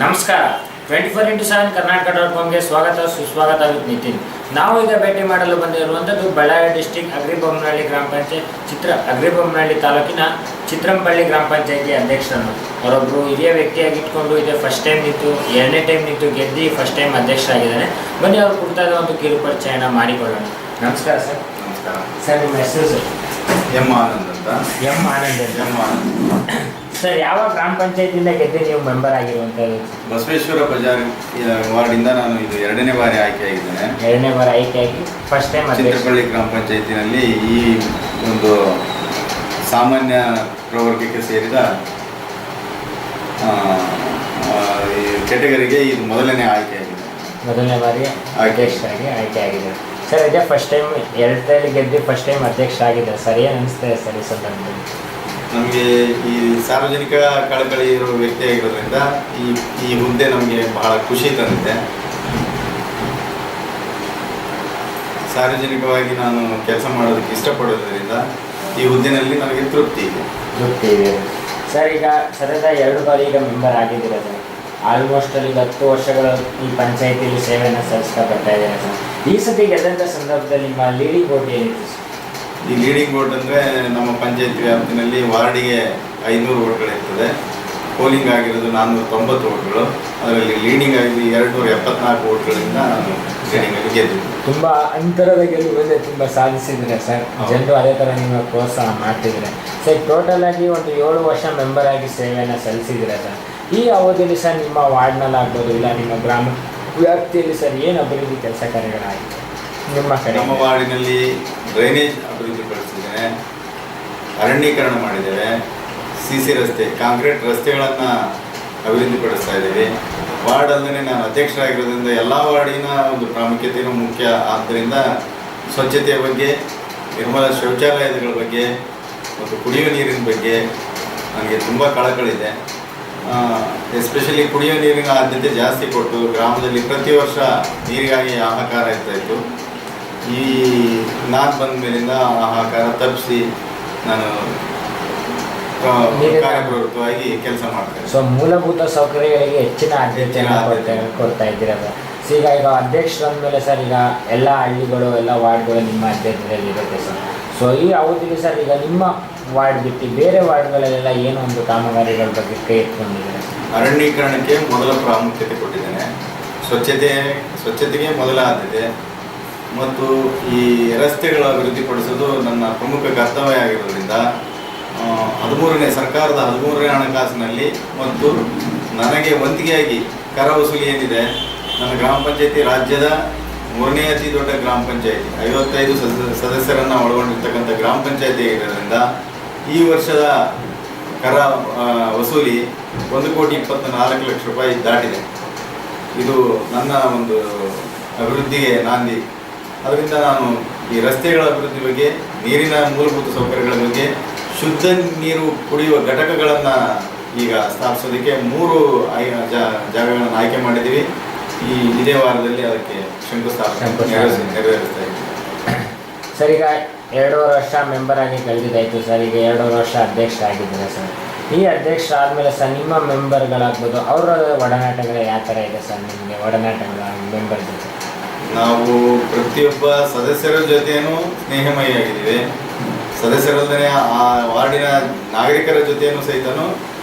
ನಮಸ್ಕಾರ. 24x7 ಕರ್ನಾಟಕ.comಗೆ ಸ್ವಾಗತ ಸುಸ್ವಾಗತ ವಿತ್ ನಿತಿನ್. ನಾವು ಈಗ ಭೇಟಿ ಮಾಡಲು ಬಂದಿರುವಂಥದ್ದು ಬಳ್ಳಾರಿ ಡಿಸ್ಟಿಕ್ ಅಗ್ರಿಬೊಮ್ಮನಹಳ್ಳಿ ಗ್ರಾಮ ಪಂಚಾಯತ್ ಅಗ್ರಿಬೊಮ್ಮನಹಳ್ಳಿ ತಾಲೂಕಿನ ಚಿತ್ರಂಪಳ್ಳಿ ಗ್ರಾಮ ಪಂಚಾಯತಿ ಅಧ್ಯಕ್ಷರನ್ನು ಅವರೊಬ್ಬರು ಹಿರಿಯ ವ್ಯಕ್ತಿಯಾಗಿ ಇಟ್ಕೊಂಡು ಇದೆ ಫಸ್ಟ್ ಟೈಮ್ ನಿಂತು ಎರಡನೇ ಟೈಮ್ ನಿಂತು ಗೆದ್ದು ಫಸ್ಟ್ ಟೈಮ್ ಅಧ್ಯಕ್ಷರಾಗಿದ್ದಾನೆ. ಬನ್ನಿ ಅವ್ರು ಕೊಡ್ತಾ ಒಂದು ಕಿರು ಪರಿಚಯನ ಮಾಡಿಕೊಳ್ಳೋಣ. ನಮಸ್ಕಾರ ಸರ್. ನಮಸ್ಕಾರ ಸರ್, ನಿಮ್ಮ ಹೆಸರು ಸರ್? ಎಂ ಆನಂದ್ ಅಂತ. ಎಂ ಆನಂದ್ ಸರ್, ಯಾವ ಗ್ರಾಮ ಪಂಚಾಯತಿಯಿಂದ ಗೆದ್ದು ನೀವು ಮೆಂಬರ್ ಆಗಿರುವಂಥದ್ದು? ಬಸವೇಶ್ವರ ಬಜಾರ್ ವಾರ್ಡಿಂದ ನಾನು ಇದು ಎರಡನೇ ಬಾರಿ ಆಯ್ಕೆಯಾಗಿದ್ದೇನೆ. ಎರಡನೇ ಬಾರಿ ಆಯ್ಕೆಯಾಗಿ ಫಸ್ಟ್ ಟೈಮ್ ಚಿತ್ರಪಳ್ಳಿ ಗ್ರಾಮ ಪಂಚಾಯತಿನಲ್ಲಿ ಈ ಒಂದು ಸಾಮಾನ್ಯ ಪ್ರವರ್ಗಕ್ಕೆ ಸೇರಿದ ಈ ಕೆಟಗರಿಗೆ ಇದು ಮೊದಲನೇ ಆಯ್ಕೆಯಾಗಿದೆ. ಮೊದಲನೇ ಬಾರಿ ಅಧ್ಯಕ್ಷರಾಗಿ ಆಯ್ಕೆಯಾಗಿದೆ. ಸರ್, ಇದೇ ಫಸ್ಟ್ ಟೈಮ್ ಎರಡರಲ್ಲಿ ಗೆದ್ದು ಫಸ್ಟ್ ಟೈಮ್ ಅಧ್ಯಕ್ಷ ಆಗಿದೆ ಸರ್. ಏನು ಅನಿಸ್ತದೆ ಸರ್ ಈ ಸಂದರ್ಭದಲ್ಲಿ? ನಮಗೆ ಈ ಸಾರ್ವಜನಿಕ ಕಳಕಳಿ ಇರೋ ವ್ಯಕ್ತಿ ಆಗಿರೋದ್ರಿಂದ ಈ ಹುದ್ದೆ ನಮಗೆ ಬಹಳ ಖುಷಿ ತಂದಿದೆ. ಸಾರ್ವಜನಿಕವಾಗಿ ನಾನು ಕೆಲಸ ಮಾಡೋದಕ್ಕೆ ಇಷ್ಟಪಡೋದ್ರಿಂದ ಈ ಹುದ್ದೆನಲ್ಲಿ ನನಗೆ ತೃಪ್ತಿ ಇದೆ. ಸರ್, ಈಗ ಸರಿಯಾದ 2 ಬಾರಿ ಈಗ ಮೆಂಬರ್ ಆಗಿದ್ದೀರ ಸರ್. ಆಲ್ಮೋಸ್ಟ್ ಅಲ್ಲಿ 10 ವರ್ಷಗಳ ಈ ಪಂಚಾಯತಿಯಲ್ಲಿ ಸೇವೆಯನ್ನು ಸಲ್ಲಿಸ್ತಾ ಬರ್ತಾ ಇದ್ದಾರೆ ಸರ್. ಈ ಸತಿ ಗೆದ್ದಂಥ ಸಂದರ್ಭದಲ್ಲಿ ನಿಮ್ಮ ಲೀಡಿಂಗ್ ವೋಟ್ ಏನಿತ್ತು ಸರ್? ಈ ಲೀಡಿಂಗ್ ವೋಟ್ ಅಂದರೆ ನಮ್ಮ ಪಂಚಾಯತ್ ವ್ಯಾಪ್ತಿನಲ್ಲಿ ವಾರ್ಡಿಗೆ 500 ವೋಟ್ಗಳಿರ್ತದೆ. ಪೋಲಿಂಗ್ ಆಗಿರೋದು 490 ವೋಟ್ಗಳು. ಅದರಲ್ಲಿ ಲೀಡಿಂಗ್ ಆಗಿ 274 ವೋಟ್ಗಳಿಂದ ನಾನು ಲೀಡಿಂಗಲ್ಲಿ ಗೆದ್ದಿದ್ದೆ. ತುಂಬ ಅಂತರದ ಗೆಲುವನ್ನು ತುಂಬ ಸಾಧಿಸಿದ್ರೆ ಸರ್. ಜನರು ಅದೇ ಥರ ನಿಮ್ಮ ಪ್ರೋತ್ಸಾಹ ಮಾಡ್ತಿದ್ರೆ ಸರ್. ಟೋಟಲ್ ಆಗಿ ಒಂದು 7 ವರ್ಷ ಮೆಂಬರ್ ಆಗಿ ಸೇವೆಯನ್ನು ಸಲ್ಲಿಸಿದ್ರೆ ಸರ್. ಈ ಅವಧಿಯಲ್ಲಿ ಸರ್ ನಿಮ್ಮ ವಾರ್ಡ್ನಲ್ಲಿ ಆಗ್ಬೋದು ಇಲ್ಲ ನಿಮ್ಮ ಗ್ರಾಮ ವ್ಯಾಪ್ತಿಯಲ್ಲಿ ಸರ್ ಏನು ಅಭಿವೃದ್ಧಿ ಕೆಲಸ ಕಾರ್ಯಗಳಾಗಿದೆ ನಿಮ್ಮ ಕಡೆ? ನಮ್ಮ ವಾರ್ಡಿನಲ್ಲಿ ಡ್ರೈನೇಜ್ ಅಭಿವೃದ್ಧಿಪಡಿಸಿದ್ದೇನೆ, ಅರಣ್ಯೀಕರಣ ಮಾಡಿದ್ದೇವೆ, CC ರಸ್ತೆ, ಕಾಂಕ್ರೀಟ್ ರಸ್ತೆಗಳನ್ನು ಅಭಿವೃದ್ಧಿಪಡಿಸ್ತಾ ಇದ್ದೀವಿ. ವಾರ್ಡ್ ಅಲ್ಲದೆ ನಾನು ಅಧ್ಯಕ್ಷರಾಗಿರೋದ್ರಿಂದ ಎಲ್ಲ ವಾರ್ಡಿನ ಒಂದು ಪ್ರಾಮುಖ್ಯತೆಯೂ ಮುಖ್ಯ. ಆದ್ದರಿಂದ ಸ್ವಚ್ಛತೆಯ ಬಗ್ಗೆ, ನಿರ್ಮಲ ಶೌಚಾಲಯಗಳ ಬಗ್ಗೆ ಮತ್ತು ಕುಡಿಯುವ ನೀರಿನ ಬಗ್ಗೆ ನನಗೆ ತುಂಬ ಕಳಕಳಿದೆ. ಎಸ್ಪೆಷಲಿ ಕುಡಿಯುವ ನೀರಿನ ಆದ್ಯತೆ ಜಾಸ್ತಿ ಕೊಟ್ಟು ಗ್ರಾಮದಲ್ಲಿ ಪ್ರತಿ ವರ್ಷ ನೀರಿಗಾಗಿ ಹಾಹಾಕಾರ ಇರ್ತಾಯಿತ್ತು. ಈ ನಾನು ಬಂದ ಮೇಲಿಂದ ಹಾಹಾಕಾರ ತಪ್ಪಿಸಿ ನಾನು ಕಾರ್ಯಪ್ರವೃತ್ತವಾಗಿ ಕೆಲಸ ಮಾಡ್ತೇನೆ. ಸೊ ಮೂಲಭೂತ ಸೌಕರ್ಯಗಳಿಗೆ ಹೆಚ್ಚಿನ ಆದ್ಯತೆಯನ್ನು ಕೊಡ್ತಾ ಇದ್ದೀರಲ್ಲ. ಸೊ ಈಗ ಅಧ್ಯಕ್ಷರಂದಮೇಲೆ ಸರ್ ಈಗ ಎಲ್ಲ ಹಳ್ಳಿಗಳು ಎಲ್ಲ ವಾರ್ಡ್ಗಳು ನಿಮ್ಮ ಅಧ್ಯಕ್ಷತೆಯಲ್ಲಿ ಇರುತ್ತೆ ಸರ್. ಸೊ ಈ ಅವಧಿಗೆ ಸರ್ ಈಗ ನಿಮ್ಮ ವಾರ್ಡ್ ಬಿಟ್ಟು ಬೇರೆ ವಾರ್ಡ್ಗಳಲ್ಲೆಲ್ಲ ಏನೋ ಒಂದು ಕಾಮಗಾರಿಗಳ ಬಗ್ಗೆ ಕೈ ಎತ್ಕೊಂಡಿದ್ದಾರೆ? ಅರಣ್ಯೀಕರಣಕ್ಕೆ ಮೊದಲ ಪ್ರಾಮುಖ್ಯತೆ ಕೊಟ್ಟಿದ್ದೇನೆ. ಸ್ವಚ್ಛತೆಗೆ ಮೊದಲ ಆದ್ಯತೆ ಮತ್ತು ಈ ರಸ್ತೆಗಳ ಅಭಿವೃದ್ಧಿಪಡಿಸೋದು ನನ್ನ ಪ್ರಮುಖ ಕರ್ತವ್ಯ ಆಗಿರೋದ್ರಿಂದ ಸರ್ಕಾರದ 13ನೇ ಹಣಕಾಸಿನಲ್ಲಿ ಮತ್ತು ನನಗೆ ವಂತಿಗೆಯಾಗಿ ಕರ ವಸೂಲಿ ಏನಿದೆ, ನನ್ನ ಗ್ರಾಮ ಪಂಚಾಯತಿ ರಾಜ್ಯದ 3ನೇ ಅತಿ ದೊಡ್ಡ ಗ್ರಾಮ ಪಂಚಾಯತಿ, 55 ಸದಸ್ಯರನ್ನು ಒಳಗೊಂಡಿರ್ತಕ್ಕಂಥ ಗ್ರಾಮ ಪಂಚಾಯತಿ ಆಗಿರೋದ್ರಿಂದ ಈ ವರ್ಷದ ಕರ ವಸೂಲಿ 1,24,00,000 ರೂಪಾಯಿ ದಾಟಿದೆ. ಇದು ನನ್ನ ಒಂದು ಅಭಿವೃದ್ಧಿಗೆ ನಾಂದಿ. ಅದರಿಂದ ನಾನು ಈ ರಸ್ತೆಗಳ ಅಭಿವೃದ್ಧಿ ಬಗ್ಗೆ, ನೀರಿನ ಮೂಲಭೂತ ಸೌಕರ್ಯಗಳ ಬಗ್ಗೆ, ಶುದ್ಧ ನೀರು ಕುಡಿಯುವ ಘಟಕಗಳನ್ನು ಈಗ ಸ್ಥಾಪಿಸೋದಕ್ಕೆ 3 ಜಾಗಗಳನ್ನು ಆಯ್ಕೆ ಮಾಡಿದ್ದೀವಿ. ಇದೇ ವಾರದಲ್ಲಿ ಅದಕ್ಕೆ ಶಂಕುಸ್ಥಾಪನೆ ನೆರವೇರಿಸ್ತಾ ಇದ್ದೀವಿ. ಸರ್, ಈಗ 2 ವರ್ಷ ಮೆಂಬರ್ ಆಗಿ ಕಳೆದಿದ್ದಾಯಿತು ಸರ್. ಈಗ 2 ವರ್ಷ ಅಧ್ಯಕ್ಷರಾಗಿದ್ದಾರೆ ಸರ್. ಈ ಅಧ್ಯಕ್ಷ ಆದಮೇಲೆ ಸರ್ ನಿಮ್ಮ ಮೆಂಬರ್ಗಳಾಗ್ಬೋದು ಅವರ ಒಡನಾಟಗಳು ಯಾವ ಥರ ಇದೆ ಸರ್? ನಿಮಗೆ ಒಡನಾಟಗಳ ಮೆಂಬರ್ ಜೊತೆ? ನಾವು ಪ್ರತಿಯೊಬ್ಬ ಸದಸ್ಯರ ಜೊತೆಯೂ ಸ್ನೇಹಮಯಿಯಾಗಿದ್ದೀವಿ. ಸದಸ್ಯರಲ್ಲದೆ ಆ ವಾರ್ಡಿನ ನಾಗರಿಕರ ಜೊತೆಯೂ ಸಹಿತನೂ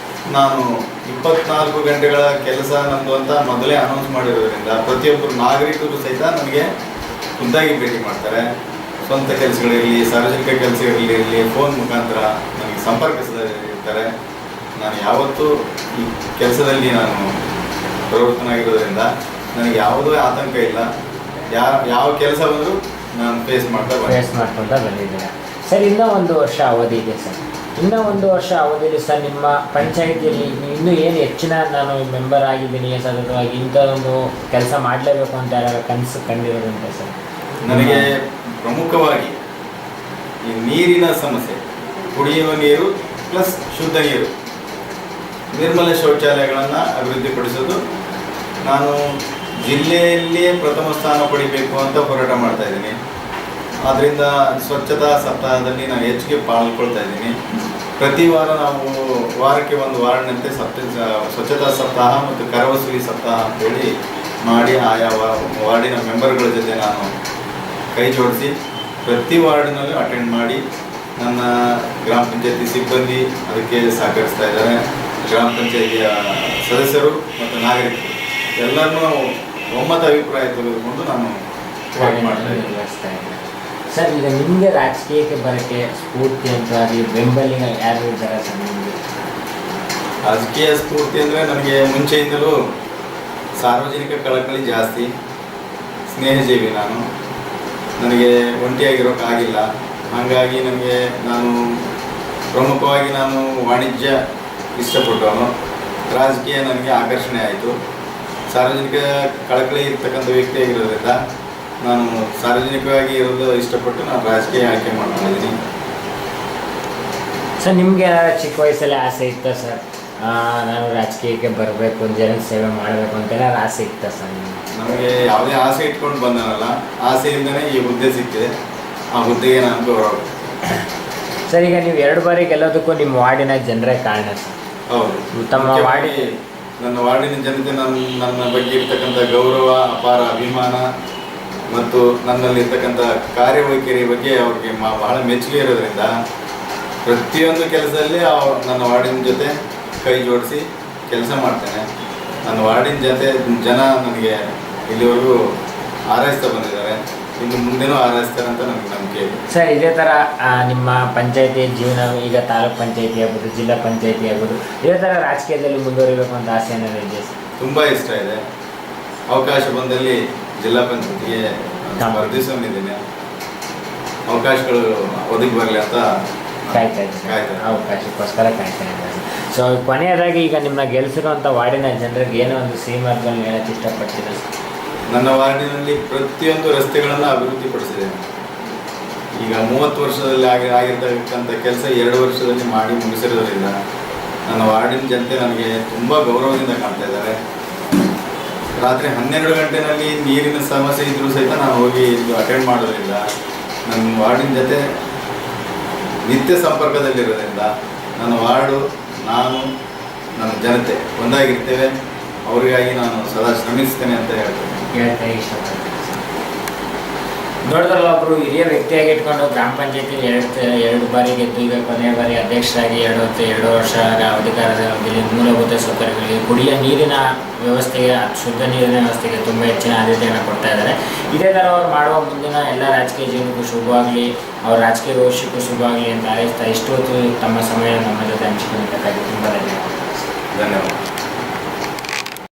ನಾನು 24 ಗಂಟೆಗಳ ಕೆಲಸ ನಂದು ಅಂತ ಮೊದಲೇ ಅನೌನ್ಸ್ ಮಾಡಿರೋದ್ರಿಂದ ಪ್ರತಿಯೊಬ್ಬರು ನಾಗರಿಕರು ಸಹಿತ ನನಗೆ ಖುದ್ದಾಗಿ ಭೇಟಿ ಮಾಡ್ತಾರೆ. ಸ್ವಂತ ಕೆಲಸಗಳಿರಲಿ, ಸಾರ್ವಜನಿಕ ಕೆಲಸಗಳಿರಲಿ, ಫೋನ್ ಮುಖಾಂತರ ನನಗೆ ಸಂಪರ್ಕಿಸ್ತಾರೆ. ನಾನು ಯಾವತ್ತೂ ಈ ಕೆಲಸದಲ್ಲಿ ನಾನು ಪ್ರವೃತ್ತನಾಗಿರೋದ್ರಿಂದ ನನಗೆ ಯಾವುದೇ ಆತಂಕ ಇಲ್ಲ. ಯಾವ ಕೆಲಸ ಬಂದರೂ ನಾನು ಫೇಸ್ ಮಾಡ್ಕೊತಾ ಬಂದಿದ್ದೀರಾ ಸರ್. ಇನ್ನೂ 1 ವರ್ಷ ಅವಧಿ ಇದೆ ಸರ್. ಇನ್ನೂ 1 ವರ್ಷ ಅವಧಿಯಲ್ಲಿ ಸರ್ ನಿಮ್ಮ ಪಂಚಾಯಿತಿಯಲ್ಲಿ ಇನ್ನೂ ಏನು ಹೆಚ್ಚಿನ ನಾನು ಮೆಂಬರ್ ಆಗಿದ್ದೀನಿ ಸತತವಾಗಿ ಇಂಥ ಒಂದು ಕೆಲಸ ಮಾಡಲೇಬೇಕು ಅಂತ ಯಾರು ಕನಸು ಕಂಡಿರೋದಂತೆ ಸರ್? ನನಗೆ ಪ್ರಮುಖವಾಗಿ ಈ ನೀರಿನ ಸಮಸ್ಯೆ, ಕುಡಿಯುವ ನೀರು ಪ್ಲಸ್ ಶುದ್ಧ ನೀರು, ನಿರ್ಮಲ ಶೌಚಾಲಯಗಳನ್ನು ಅಭಿವೃದ್ಧಿಪಡಿಸೋದು. ನಾನು ಜಿಲ್ಲೆಯಲ್ಲಿಯೇ ಪ್ರಥಮ ಸ್ಥಾನ ಪಡಿಬೇಕು ಅಂತ ಹೋರಾಟ ಮಾಡ್ತಾ ಇದ್ದೀನಿ. ಆದ್ದರಿಂದ ಸ್ವಚ್ಛತಾ ಸಪ್ತಾಹದಲ್ಲಿ ನಾನು ಹೆಚ್ಚಿಗೆ ಪಾಲ್ಗೊಳ್ತಾ ಇದ್ದೀನಿ. ಪ್ರತಿ ವಾರ ನಾವು ವಾರಕ್ಕೆ ಒಂದು ವಾರ್ಡ್ನಂತೆ ಸ್ವಚ್ಛತಾ ಸಪ್ತಾಹ ಮತ್ತು ಕರವಸೂಲಿ ಸಪ್ತಾಹ ಅಂತೇಳಿ ಮಾಡಿ ಆಯಾ ವಾರ್ಡಿನ ಮೆಂಬರ್ಗಳ ಜೊತೆ ನಾನು ಕೈ ಜೋಡಿಸಿ ಪ್ರತಿ ವಾರ್ಡಿನಲ್ಲೂ ಅಟೆಂಡ್ ಮಾಡಿ ನನ್ನ ಗ್ರಾಮ ಪಂಚಾಯತಿ ಸಿಬ್ಬಂದಿ ಅದಕ್ಕೆ ಸಹಕರಿಸ್ತಾ ಇದ್ದಾರೆ. ಗ್ರಾಮ ಪಂಚಾಯತಿಯ ಸದಸ್ಯರು ಮತ್ತು ನಾಗರಿಕರು ಎಲ್ಲರನ್ನೂ ಒಮ್ಮತ ಅಭಿಪ್ರಾಯ ತೆಗೆದುಕೊಂಡು ನಾನು ವರ್ಕ್ ಮಾಡ್ತಾ ಇದ್ದೀನಿ. ಸರ್, ಈಗ ನಿಮಗೆ ರಾಜಕೀಯಕ್ಕೆ ಬರೋಕ್ಕೆ ಸ್ಫೂರ್ತಿ ಅಂತ ಅದು ಬೆಂಬಲಿಗ ಯಾರು ಇದ್ದಾರೆ ಸರ್ ನಿಮಗೆ? ರಾಜಕೀಯ ಸ್ಫೂರ್ತಿ ಅಂದರೆ ನನಗೆ ಮುಂಚೆಯಿಂದಲೂ ಸಾರ್ವಜನಿಕ ಕಳಕಳಿ ಜಾಸ್ತಿ, ಸ್ನೇಹಜೀವಿ ನಾನು. ನನಗೆ ಒಂಟಿಯಾಗಿರೋಕ್ಕಾಗಿಲ್ಲ. ಹಾಗಾಗಿ ನಾನು ಪ್ರಮುಖವಾಗಿ ವಾಣಿಜ್ಯ ಇಷ್ಟಪಟ್ಟವನು. ರಾಜಕೀಯ ನನಗೆ ಆಕರ್ಷಣೆ ಆಯಿತು. ಸಾರ್ವಜನಿಕ ಕಳಕಳಿ ಇರ್ತಕ್ಕಂಥ ವ್ಯಕ್ತಿಯಾಗಿರೋದ್ರಿಂದ ನಾನು ಸಾರ್ವಜನಿಕವಾಗಿ ಇರೋದು ಇಷ್ಟಪಟ್ಟು ನಾನು ರಾಜಕೀಯ ಆಯ್ಕೆ ಮಾಡ್ಕೊಂಡಿದ್ದೀನಿ. ಸರ್, ನಿಮಗೆ ಚಿಕ್ಕ ವಯಸ್ಸಲ್ಲಿ ಆಸೆ ಇತ್ತಾ ಸರ್, ನಾನು ರಾಜಕೀಯಕ್ಕೆ ಬರಬೇಕು, ಜನರ ಸೇವೆ ಮಾಡಬೇಕು ಅಂತೆಲ್ಲ ಆಸೆ ಇತ್ತಾ ಸರ್ ನಿಮಗೆ? ನಮಗೆ ಯಾವುದೇ ಆಸೆ ಇಟ್ಕೊಂಡು ಬಂದನಲ್ಲ, ಆಸೆಯಿಂದನೇ ಈ ಹುದ್ದೆ ಸಿಕ್ಕಿದೆ. ಆ ಹುದ್ದೆಗೆ ನಾನು ಗೌರವ. ಸರ್, ಈಗ ನೀವು 2 ಬಾರಿ ಗೆಲ್ಲೋದಕ್ಕೂ ನಿಮ್ಮ ವಾರ್ಡಿನ ಜನರೇ ಕಾರಣ ಸರ್. ಹೌದು, ತಮ್ಮ ವಾರ್ಡಿ ನನ್ನ ವಾರ್ಡಿನ ಜನತೆ ನನ್ನ ಬಗ್ಗೆ ಇರ್ತಕ್ಕಂಥ ಗೌರವ, ಅಪಾರ ಅಭಿಮಾನ ಮತ್ತು ನನ್ನಲ್ಲಿರ್ತಕ್ಕಂಥ ಕಾರ್ಯವೈಖರಿ ಬಗ್ಗೆ ಅವ್ರಿಗೆ ಬಹಳ ಮೆಚ್ಚುಗೆ ಇರೋದ್ರಿಂದ ಪ್ರತಿಯೊಂದು ಕೆಲಸದಲ್ಲಿ ನನ್ನ ವಾರ್ಡಿನ ಜೊತೆ ಕೈ ಜೋಡಿಸಿ ಕೆಲಸ ಮಾಡ್ತೇನೆ. ನನ್ನ ವಾರ್ಡಿನ ಜನ ನನಗೆ ಇಲ್ಲಿವರೆಗೂ ಹಾರೈಸ್ತಾ ಬಂದಿದ್ದಾರೆ, ಇನ್ನು ಮುಂದೆನೂ ಹಾರೈಸ್ತಾರೆ ಅಂತ ನನಗೆ ನಂಬಿಕೆ ಇದೆ. ಸರ್, ಇದೇ ಥರ ನಿಮ್ಮ ಪಂಚಾಯತಿ ಜೀವನ, ಈಗ ತಾಲೂಕ್ ಪಂಚಾಯತಿ ಆಗ್ಬೋದು, ಜಿಲ್ಲಾ ಪಂಚಾಯತಿ ಆಗ್ಬೋದು, ಇದೇ ಥರ ರಾಜಕೀಯದಲ್ಲಿ ಮುಂದುವರಿಬೇಕು ಅಂತ ಆಸೆ ಏನಾದ್ರು ಇದೆ ಸರ್? ತುಂಬ ಇಷ್ಟ ಇದೆ. ಅವಕಾಶ ಬಂದಲ್ಲಿ ಜಿಲ್ಲಾ ಪಂಚಾಯತಿಗೆ ಸ್ಪರ್ಧಿಸೋನಿದ್ದೀನಿ. ಅವಕಾಶಗಳು ಒದಗಿ ಬರಲಿ ಅಂತ ಕಾಯ್ತಾ ಇದ್ದೀನಿ. ಅವಕಾಶಕ್ಕೋಸ್ಕರ ಕಾಯ್ತಾ ಇದ್ದಾರೆ. ಸೊ ಕೊನೆಯದಾಗಿ ಈಗ ನಿಮ್ಮನ್ನ ಗೆಲ್ಲಿಸಿರುವಂಥ ವಾರ್ಡಿನ ಜನರಿಗೆ ಏನೋ ಒಂದು ಸಿಹಿಮಾರ್ಗವನ್ನು ಹೇಳಕ್ಕೆ ಇಷ್ಟಪಡ್ತೀನಿ. ನನ್ನ ವಾರ್ಡಿನಲ್ಲಿ ಪ್ರತಿಯೊಂದು ರಸ್ತೆಗಳನ್ನು ಅಭಿವೃದ್ಧಿಪಡಿಸಿದ್ದೇನೆ. ಈಗ 30 ವರ್ಷದಲ್ಲಿ ಆಗಿರ್ತಕ್ಕಂಥ ಕೆಲಸ 2 ವರ್ಷದಲ್ಲಿ ಮಾಡಿ ಮುಗಿಸಿರೋದ್ರಿಂದ ನನ್ನ ವಾರ್ಡಿನ ಜನತೆ ನನಗೆ ತುಂಬ ಗೌರವದಿಂದ ಕಾಣ್ತಾ ಇದ್ದಾರೆ. ರಾತ್ರಿ 12 ಗಂಟೆನಲ್ಲಿ ನೀರಿನ ಸಮಸ್ಯೆ ಇದ್ದರೂ ಸಹಿತ ನಾನು ಹೋಗಿ ಇದು ಅಟೆಂಡ್ ಮಾಡೋದ್ರಿಂದ ನನ್ನ ವಾರ್ಡಿನ ಜೊತೆ ನಿತ್ಯ ಸಂಪರ್ಕದಲ್ಲಿರೋದ್ರಿಂದ ನನ್ನ ವಾರ್ಡು, ನಾನು, ನನ್ನ ಜನತೆ ಒಂದಾಗಿರ್ತೇವೆ. ಅವರಿಗಾಗಿ ನಾನು ಸದಾ ಶ್ರಮಿಸ್ತೇನೆ ಅಂತ ಹೇಳ್ತಾ ಇಷ್ಟಪಡ್ತೀನಿ. ದೊಡ್ಡದಲ್ಲ, ಒಬ್ಬರು ಹಿರಿಯ ವ್ಯಕ್ತಿಯಾಗಿ ಇಟ್ಕೊಂಡು ಗ್ರಾಮ ಪಂಚಾಯತಿ 2 ಬಾರಿ ಗೆದ್ದು ಈಗ ಕೊನೆಯ ಬಾರಿ ಅಧ್ಯಕ್ಷರಾಗಿ 2 ವರ್ಷ ಅಧಿಕಾರದಲ್ಲಿ ಮೂಲಭೂತ ಸೌಕರ್ಯಗಳಿಗೆ, ಕುಡಿಯ ನೀರಿನ ವ್ಯವಸ್ಥೆಗೆ, ಶುದ್ಧ ನೀರಿನ ವ್ಯವಸ್ಥೆಗೆ ತುಂಬ ಹೆಚ್ಚಿನ ಆದ್ಯತೆಯನ್ನು ಕೊಡ್ತಾ ಇದ್ದಾರೆ. ಇದೇ ಥರ ಅವ್ರು ಮಾಡುವ ಮುಂದಿನ ಎಲ್ಲ ರಾಜಕೀಯ ಜೀವನಕ್ಕೂ ಶುಭವಾಗಲಿ, ಅವ್ರ ರಾಜಕೀಯ ಭವಿಷ್ಯಕ್ಕೂ ಶುಭವಾಗಲಿ ಅಂತ ಹಾರೈಸ್ತಾ ಇಷ್ಟು ಹೊತ್ತು ತಮ್ಮ ಸಮಯ ನಮ್ಮ ಜೊತೆ ಹಂಚಿಕೊಂಡಿದ್ದಕ್ಕಾಗಿ ತುಂಬ ಧನ್ಯವಾದ.